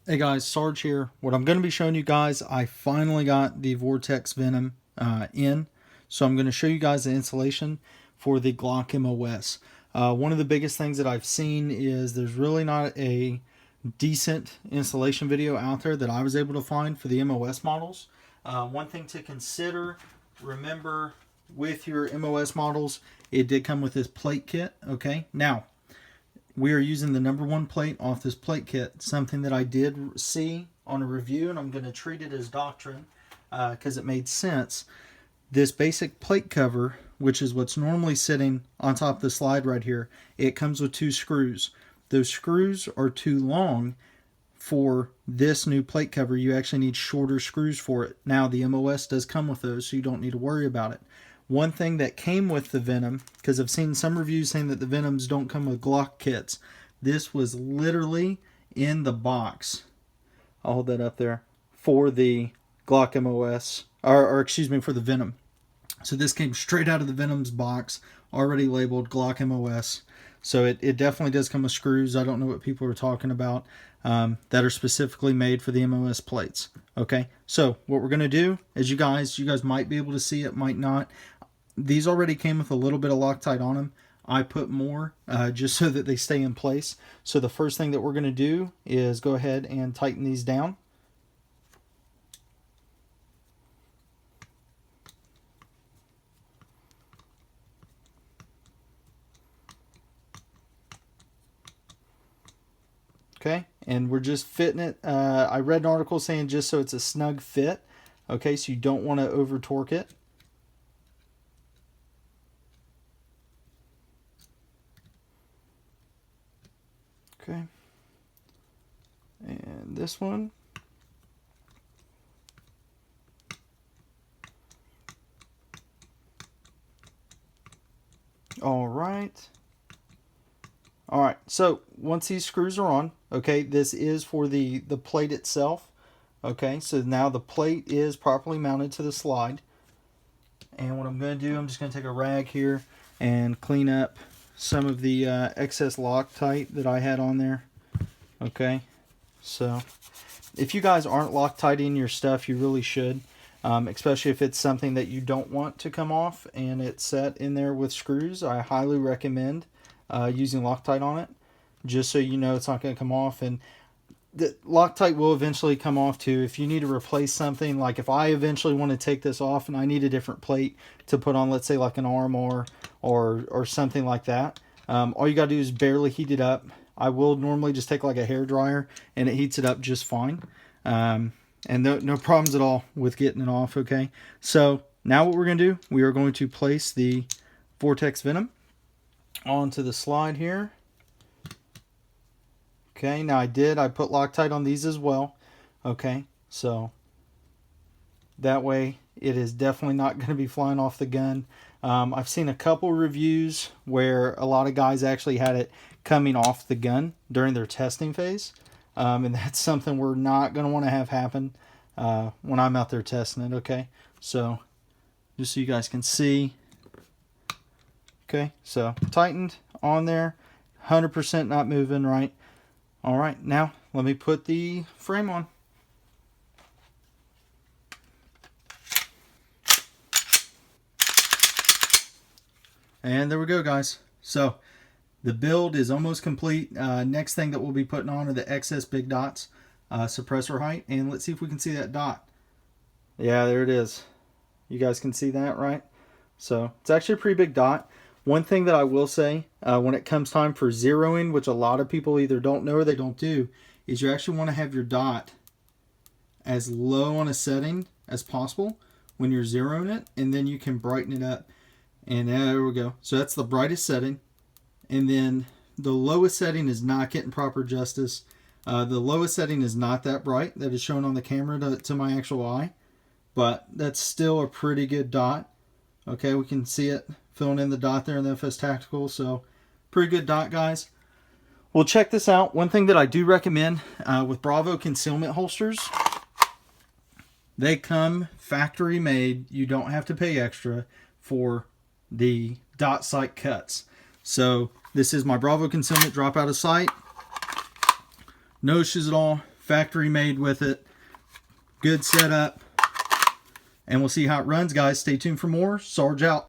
Hey guys, Sarge here. What I'm going to be showing you guys, I finally got the Vortex Venom in. So I'm going to show you guys the installation for the Glock MOS. One of the biggest things that I've seen is there's really not a decent installation video out there that I was able to find for the MOS models. One thing to consider, remember with your MOS models, it did come with this plate kit, okay? Now, we are using the #1 plate off this plate kit, something that I did see on a review, and I'm going to treat it as doctrine because it made sense. This basic plate cover, which is what's normally sitting on top of the slide right here, it comes with 2 screws. Those screws are too long for this new plate cover. You actually need shorter screws for it. Now, the MOS does come with those, so you don't need to worry about it. One thing that came with the Venom, because I've seen some reviews saying that the Venoms don't come with Glock kits. This was literally in the box. I'll hold that up there. For the Glock MOS, or excuse me, for the Venom. So this came straight out of the Venom's box, already labeled Glock MOS. So it definitely does come with screws. I don't know what people are talking about that are specifically made for the MOS plates. Okay, so what we're going to do is you guys might be able to see it, might not. These already came with a little bit of Loctite on them. I put more just so that they stay in place. So the first thing that we're going to do is go ahead and tighten these down. Okay, and we're just fitting it. I read an article saying just so it's a snug fit. Okay, so you don't want to over torque it. Okay, and this one. All right. All right, so once these screws are on, okay, this is for the plate itself. Okay, so now the plate is properly mounted to the slide. And what I'm going to do, I'm just going to take a rag here and clean up some of the excess Loctite that I had on there. Okay, so if you guys aren't Loctiting your stuff, you really should. Especially if it's something that you don't want to come off and it's set in there with screws. I highly recommend using Loctite on it, just so you know it's not going to come off. And the Loctite will eventually come off too. If you need to replace something, like if I eventually want to take this off and I need a different plate to put on, let's say like an arm or something like that, all you got to do is barely heat it up. I will normally just take like a hair dryer and it heats it up just fine. And no problems at all with getting it off, okay? So now what we're going to do, we are going to place the Vortex Venom onto the slide here. Okay, now I put Loctite on these as well. Okay, so that way it is definitely not going to be flying off the gun. I've seen a couple reviews where a lot of guys actually had it coming off the gun during their testing phase. And that's something we're not going to want to have happen when I'm out there testing it, okay? So, just so you guys can see. Okay, so tightened on there. 100% not moving, right? All right, now let me put the frame on. And there we go, guys. So, the build is almost complete. Next thing that we'll be putting on are the excess big dots, suppressor height. And let's see if we can see that dot. Yeah, there it is. You guys can see that, right? So it's actually a pretty big dot. One thing that I will say, when it comes time for zeroing, which a lot of people either don't know or they don't do, is you actually want to have your dot as low on a setting as possible when you're zeroing it, and then you can brighten it up. And there we go. So that's the brightest setting. And then the lowest setting is not getting proper justice. The lowest setting is not that bright. That is shown on the camera to my actual eye. But that's still a pretty good dot. Okay, we can see it filling in the dot there in the FS Tactical. So pretty good dot, guys. Well, check this out. One thing that I do recommend with Bravo concealment holsters, they come factory made. You don't have to pay extra for the dot sight cuts. So this is my Bravo concealment drop out of sight. No issues at all. factory made with it. Good setup. And we'll see how it runs, guys. Stay tuned for more. Sarge out.